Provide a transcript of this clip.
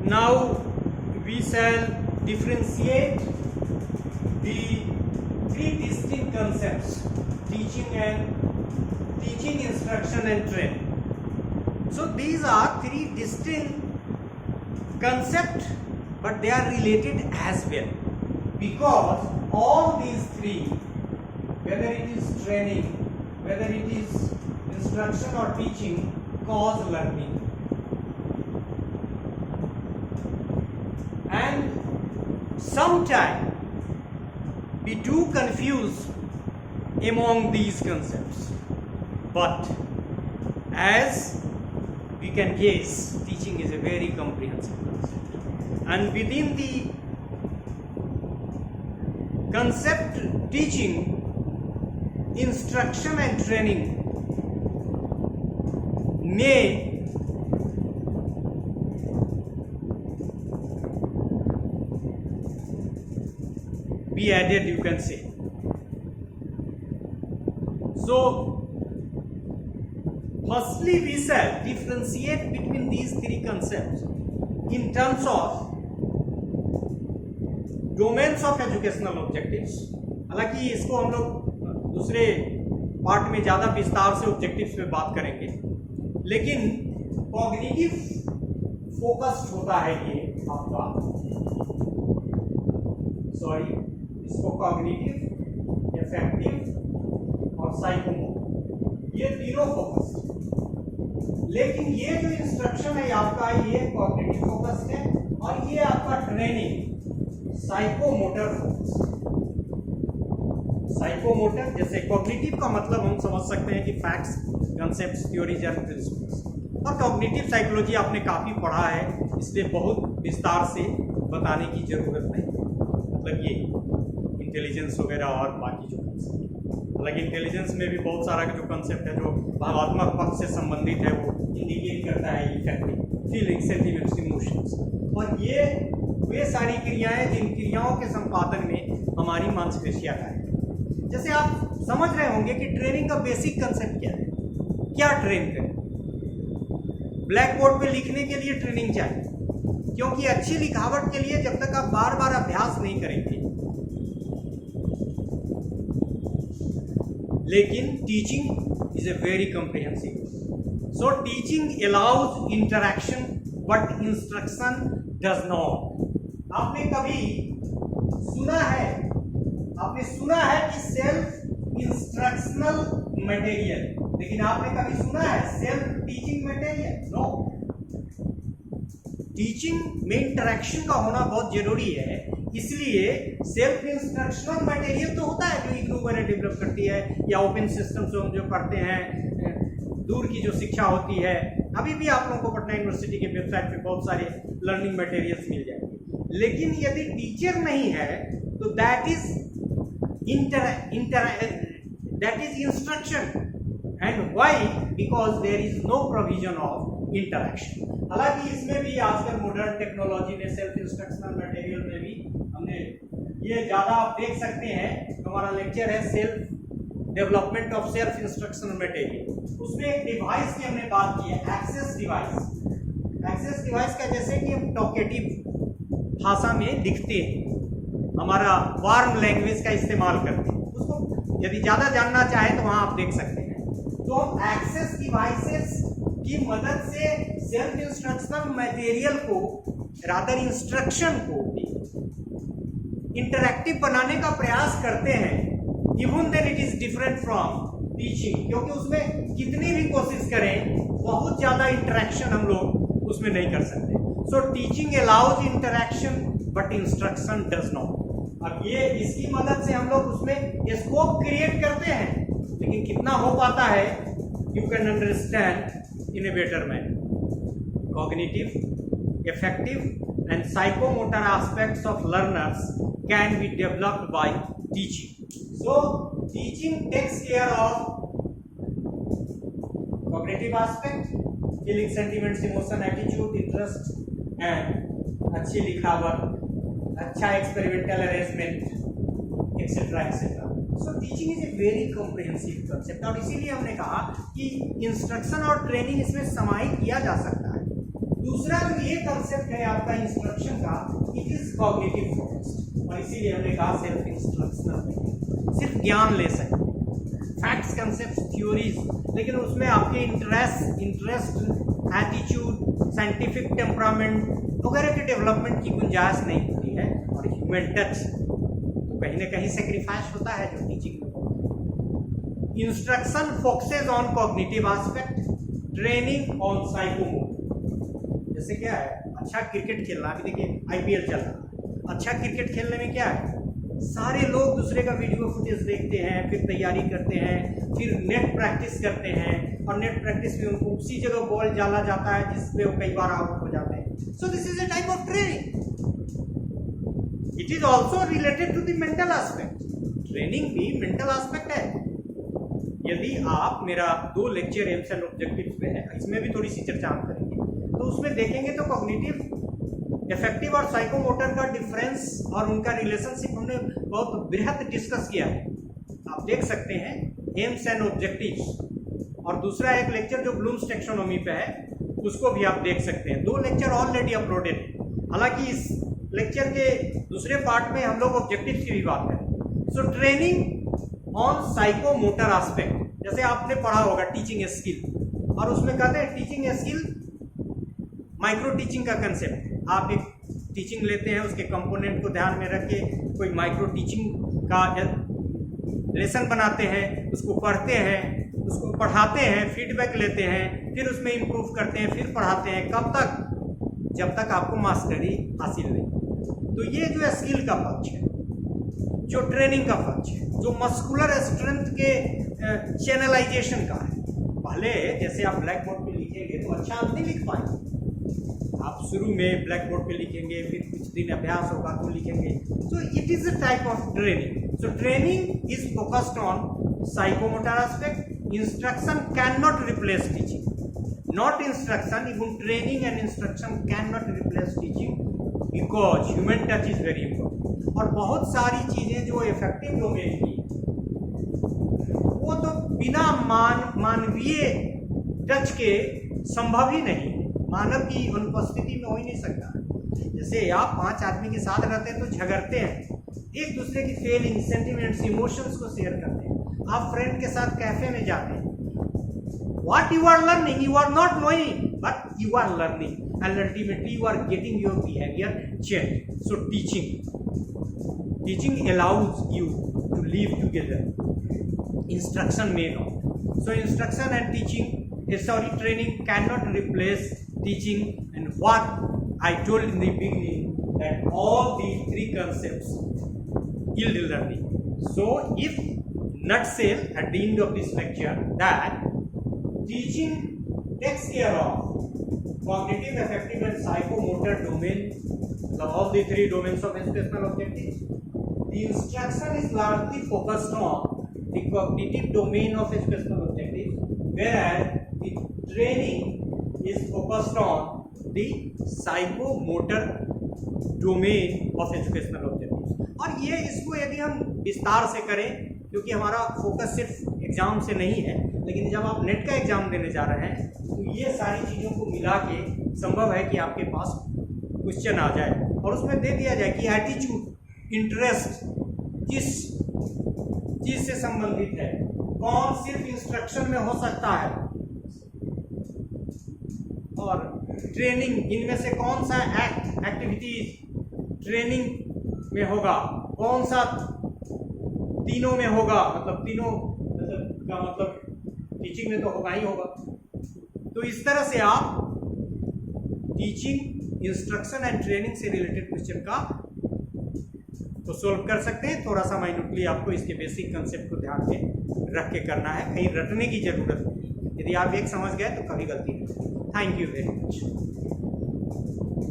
Now we shall differentiate the three distinct concepts: teaching, instruction and training. So these are three distinct concepts, but they are related as well, because all these three, whether it is training, whether it is instruction or teaching, cause learning. And sometimes we do confuse among these concepts, but as we can guess, teaching is a very comprehensive concept, and within the concept teaching, instruction and training may be added, you can say. So firstly, we shall differentiate between these three concepts in terms of domains of educational objectives. हालांकि इसको हम लोग दूसरे part में ज़्यादा विस्तार से objectives पे बात करेंगे, लेकिन कॉग्निटिव फोकस्ड होता है ये आपका, इसको कॉग्निटिव, इफेक्टिव और साइकोमोटर, ये तीनों फोकस्ड। लेकिन ये जो इंस्ट्रक्शन है आपका, ये कॉग्निटिव फोकस्ड है, और ये आपका ट्रेनिंग साइकोमोटर फोकस्ड। साइकोमोटर, जैसे कॉग्निटिव का मतलब हम समझ सकते हैं कि facts, concepts, theories and principles, और कॉग्निटिव साइकोलॉजी आपने काफ़ी पढ़ा है, इसलिए बहुत विस्तार से बताने की जरूरत नहीं। मतलब ये इंटेलिजेंस वगैरह और बाकी जो कंसेप्ट, हालांकि इंटेलिजेंस में भी बहुत सारा जो कंसेप्ट है जो भावात्मक पक्ष से संबंधित है, वो इंडिकेट करता है इफेक्टिव, फीलिंग, सेंटिमेंट्स, इमोशंस, और ये वे सारी क्रियाएं जिन क्रियाओं के संपादन में हमारी मांसपेशियां कार्य। जैसे आप समझ रहे होंगे कि ट्रेनिंग का बेसिक कंसेप्ट क्या है, क्या ट्रेन करें। ब्लैक बोर्ड पे लिखने के लिए ट्रेनिंग चाहिए, क्योंकि अच्छी लिखावट के लिए जब तक आप बार बार अभ्यास नहीं करेंगे। लेकिन teaching is a very comprehensive. So teaching allows interaction but instruction does not. आपने कभी सुना है कि सेल्फ इंस्ट्रक्शनल मटेरियल, लेकिन आपने कभी सुना है self teaching material? No. Teaching में इंटरैक्शन का होना बहुत जरूरी है, इसलिए सेल्फ इंस्ट्रक्शनल मटेरियल तो होता है जो इग्नू वगैरह डेवलप करती है, या ओपन सिस्टम से हम जो पढ़ते हैं, दूर की जो शिक्षा होती है। अभी भी आप लोगों को पटना यूनिवर्सिटी के वेबसाइट पे बहुत सारे लर्निंग मटेरियल्स मिल जाएंगे, लेकिन यदि टीचर नहीं है तो that is instruction. And why? Because there is no provision of interaction. हालांकि इसमें भी आजकल मॉडर्न टेक्नोलॉजी ने सेल्फ इंस्ट्रक्शनल मटेरियल में भी हमने ये ज़्यादा आप देख सकते हैं। हमारा लेक्चर है self development of self instructional material, उसमें एक डिवाइस की हमने बात की है, एक्सेस डिवाइस। एक्सेस डिवाइस का जैसे कि हम टॉकेटिव भाषा में लिखते हैं, हमारा वार्म लैंग्वेज का इस्तेमाल करते हैं, उसको यदि ज़्यादा जानना चाहें तो वहाँ आप देख सकते हैं। तो एक्सेस डिवाइसेस की मदद से सेल्फ इंस्ट्रक्शनल मटेरियल को, रादर इंस्ट्रक्शन को भी इंटरैक्टिव बनाने का प्रयास करते हैं। Even then it is different from teaching, क्योंकि उसमें कितनी भी कोशिश करें, बहुत ज़्यादा इंटरैक्शन हम लोग उसमें नहीं कर सकते। So teaching allows interaction but instruction does not. अब ये इसकी मदद से हम लोग उसमें स्कोप क्रिएट करते हैं, लेकिन कितना हो पाता है, you can understand in a better manner. Cognitive, effective and psychomotor aspects of learners can be developed by teaching. So teaching takes care of cognitive aspect, feeling, sentiments, emotion, attitude, interest and अच्छी लिखावट, अच्छा experimental arrangement, etcetera etcetera. So teaching is a very comprehensive concept, और इसीलिए हमने कहा कि instruction और training इसमें समाहित किया जा सकता है। दूसरा जो ये कंसेप्ट है आपका इंस्ट्रक्शन का, इट इज कॉग्निटिव फोकस्ड, और इसीलिए हमने कहा सेल्फ इंस्ट्रक्शनल, सिर्फ ज्ञान ले सकते फैक्ट्स, कंसेप्ट, थ्योरीज, लेकिन उसमें आपके इंटरेस्ट, एटीट्यूड, साइंटिफिक टेम्परामेंट वगैरह के डेवलपमेंट की गुंजाइश नहीं होती है। और ह्यूमन टच तो कहीं ना कहीं सेक्रीफाइस होता है जो टीचिंग में। Instruction focuses on cognitive aspect, training on psychomotor. जैसे क्या है, अच्छा क्रिकेट खेलना, अभी देखिए आईपीएल चल रहा है, अच्छा क्रिकेट खेलने में क्या है, सारे लोग दूसरे का वीडियो फुटेज देखते हैं, फिर तैयारी करते हैं, फिर नेट प्रैक्टिस करते हैं, और नेट प्रैक्टिस में उनको उसी जगह बॉल डाला जाता है जिसमें वो कई बार आउट हो जाते हैं। So this is a type of training. It is also related to the mental aspect. Training भी मेंटल एस्पेक्ट है। यदि आप मेरा 2 लेक्चर एम्स एंड ऑब्जेक्टिव्स पे है, इसमें भी थोड़ी सी चर्चा हम करेंगे, तो उसमें देखेंगे तो कॉग्निटिव, इफेक्टिव और साइकोमोटर का डिफरेंस और उनका रिलेशनशिप हमने बहुत बृहद डिस्कस किया है। आप देख सकते हैं एम्स एंड ऑब्जेक्टिव्स, और दूसरा एक लेक्चर जो ब्लूम्स टैक्सोनॉमी पे है उसको भी आप देख सकते हैं। 2 लेक्चर ऑलरेडी अपलोडेड है। हालांकि इस लेक्चर के दूसरे पार्ट में हम लोग ऑब्जेक्टिव्स की भी बात करें। So training on psychomotor aspect, जैसे आपने पढ़ा होगा टीचिंग स्किल, और उसमें कहते हैं टीचिंग स्किल माइक्रो टीचिंग का कंसेप्ट। आप एक टीचिंग लेते हैं, उसके कंपोनेंट को ध्यान में रख के कोई माइक्रो टीचिंग का लेसन बनाते हैं, उसको पढ़ते हैं, उसको पढ़ाते हैं, फीडबैक लेते हैं, फिर उसमें इम्प्रूव करते हैं, फिर पढ़ाते हैं। कब तक? जब तक आपको मास्टरी हासिल नहीं। तो ये जो स्किल का पक्ष है, जो ट्रेनिंग का पक्ष है, जो मस्कुलर स्ट्रेंथ के चैनलाइजेशन का है। पहले जैसे आप ब्लैक बोर्ड पे लिखेंगे तो अच्छा आप नहीं लिख पाएंगे। आप शुरू में ब्लैक बोर्ड पे लिखेंगे, फिर कुछ दिन अभ्यास होगा तो लिखेंगे। So it is a type of training. So training is focused on psychomotor aspect. Instruction cannot replace teaching. Not instruction, even training and instruction cannot replace teaching because human touch is very important. और बहुत सारी चीजें जो affective domain की वो तो बिना मानवीय टच के संभव ही नहीं है। मानव की अनुपस्थिति में हो ही नहीं सकता। जैसे आप 5 आदमी के साथ रहते हैं तो झगड़ते हैं, एक दूसरे की फीलिंग, सेंटिमेंट्स, इमोशंस को शेयर करते हैं। आप फ्रेंड के साथ कैफे में जाते हैं, what you are learning, you are not knowing, but you are learning, and ultimately you are getting your behavior changed. So teaching allows you to live together. Instruction may not. So instruction and training cannot replace teaching. And what I told in the beginning, that all these 3 concepts yield learning. So if nutshell at the end of this lecture, that teaching takes care of cognitive, affective and psychomotor domain, all the 3 domains of educational objectives. The instruction is largely focused on the cognitive domain of educational objectives, whereas the training is focused on the psychomotor domain of educational objectives. और ये इसको यदि हम विस्तार से करें, क्योंकि हमारा फोकस सिर्फ एग्जाम से नहीं है, लेकिन जब आप नेट का एग्जाम देने जा रहे हैं तो ये सारी चीज़ों को मिला के संभव है कि आपके पास क्वेश्चन आ जाए और उसमें दे दिया जाए कि एटीट्यूड, इंटरेस्ट किस चीज़ से संबंधित है, कौन सिर्फ इंस्ट्रक्शन में हो सकता है, और ट्रेनिंग इनमें से कौन सा एक्टिविटीज ट्रेनिंग में होगा, कौन सा तीनों में होगा, मतलब तीनों का मतलब टीचिंग में तो होगा ही होगा। तो इस तरह से आप टीचिंग, इंस्ट्रक्शन एंड ट्रेनिंग से रिलेटेड क्वेश्चन का तो सोल्व कर सकते हैं। थोड़ा सा माइन्यूटली आपको इसके बेसिक कंसेप्ट को ध्यान में रख के करना है, कहीं रटने की जरूरत नहीं। यदि आप एक समझ गए तो कभी गलती नहीं। Thank you very much.